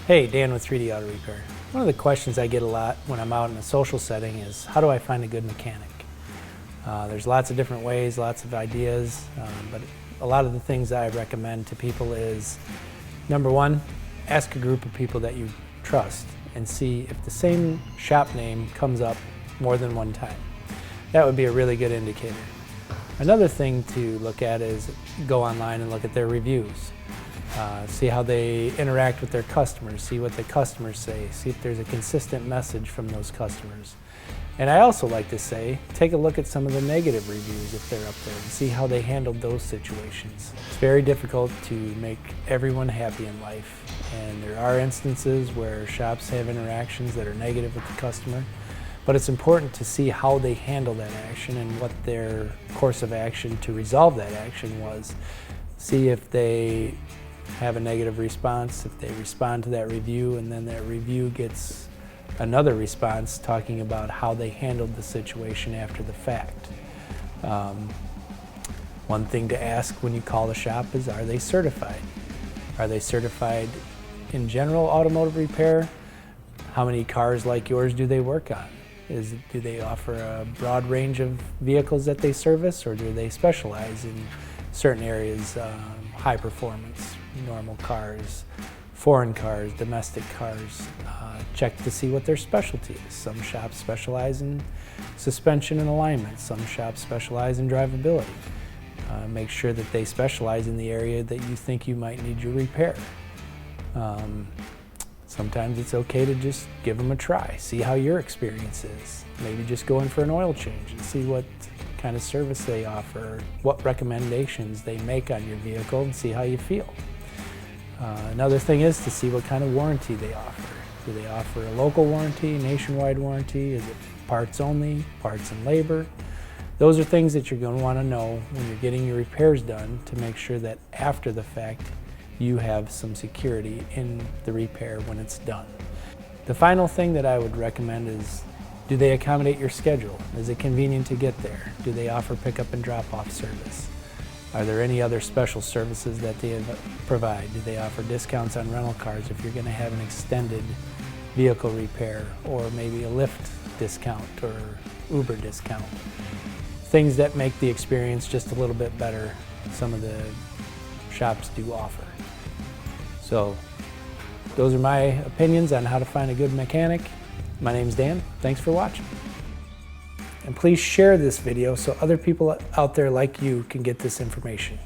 Hey, Dan with 3D Auto Repair. One of the questions I get a lot when I'm out in a social setting is, how do I find a good mechanic? There's lots of different ways, lots of ideas, but a lot of the things that I recommend to people is, number one, ask a group of people that you trust and see if the same shop name comes up more than one time. That would be a really good indicator. Another thing to look at is go online and look at their reviews. See how they interact with their customers, see what the customers say, see if there's a consistent message from those customers. And I also like to say, take a look at some of the negative reviews if they're up there and see how they handled those situations. It's very difficult to make everyone happy in life, and there are instances where shops have interactions that are negative with the customer, but it's important to see how they handle that action and what their course of action to resolve that action was. See if they have a negative response, if they respond to that review, and then that review gets another response talking about how they handled the situation after the fact. One thing to ask when you call the shop is, are they certified? Are they certified in general automotive repair? How many cars like yours do they work on? Do they offer a broad range of vehicles that they service, or do they specialize in certain areas, high performance, normal cars, foreign cars, domestic cars? Check to see what their specialty is. Some shops specialize in suspension and alignment. Some shops specialize in drivability. Make sure that they specialize in the area that you think you might need your repair. Sometimes it's okay to just give them a try, see how your experience is. Maybe just go in for an oil change and see what kind of service they offer, what recommendations they make on your vehicle, and see how you feel. Another thing is to see what kind of warranty they offer. Do they offer a local warranty, nationwide warranty? Is it parts only, parts and labor? Those are things that you're going to want to know when you're getting your repairs done to make sure that after the fact you have some security in the repair when it's done. The final thing that I would recommend is, do they accommodate your schedule? Is it convenient to get there? Do they offer pickup and drop-off service? Are there any other special services that they provide? Do they offer discounts on rental cars if you're going to have an extended vehicle repair, or maybe a Lyft discount or Uber discount? Things that make the experience just a little bit better, some of the shops do offer. So those are my opinions on how to find a good mechanic. My name's Dan. Thanks for watching. And please share this video so other people out there like you can get this information.